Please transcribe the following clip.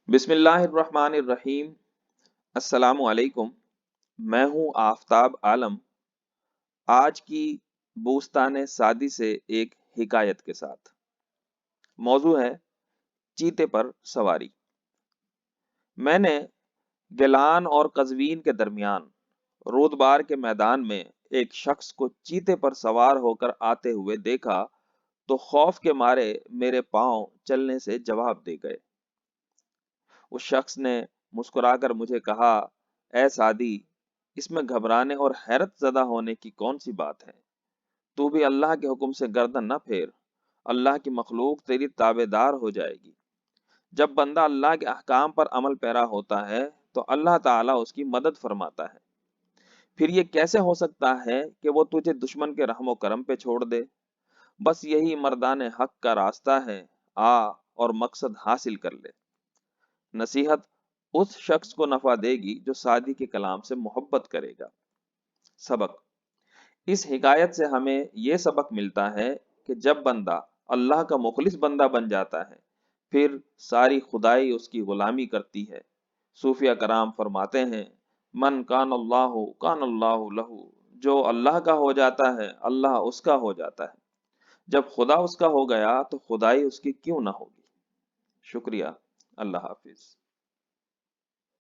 بسم اللہ الرحمن الرحیم۔ السلام علیکم۔ میں ہوں آفتاب عالم، آج کی بوستان سعدی سے ایک حکایت کے ساتھ۔ موضوع ہے چیتے پر سواری۔ میں نے گیلان اور قزوین کے درمیان رودبار کے میدان میں ایک شخص کو چیتے پر سوار ہو کر آتے ہوئے دیکھا تو خوف کے مارے میرے پاؤں چلنے سے جواب دے گئے۔ اس شخص نے مسکرا کر مجھے کہا، اے سعدی، اس میں گھبرانے اور حیرت زدہ ہونے کی کون سی بات ہے؟ تو بھی اللہ کے حکم سے گردن نہ پھیر، اللہ کی مخلوق تیری تابع دار ہو جائے گی۔ جب بندہ اللہ کے احکام پر عمل پیرا ہوتا ہے تو اللہ تعالیٰ اس کی مدد فرماتا ہے۔ پھر یہ کیسے ہو سکتا ہے کہ وہ تجھے دشمن کے رحم و کرم پہ چھوڑ دے؟ بس یہی مردان حق کا راستہ ہے، آ اور مقصد حاصل کر لے۔ نصیحت اس شخص کو نفع دے گی جو سعدی کے کلام سے محبت کرے گا۔ سبق: اس حکایت سے ہمیں یہ سبق ملتا ہے کہ جب بندہ اللہ کا مخلص بندہ بن جاتا ہے پھر ساری خدائی اس کی غلامی کرتی ہے۔ صوفیہ کرام فرماتے ہیں، من کان اللہ لہو، جو اللہ کا ہو جاتا ہے اللہ اس کا ہو جاتا ہے۔ جب خدا اس کا ہو گیا تو خدائی اس کی کیوں نہ ہوگی؟ شکریہ۔ اللہ حافظ۔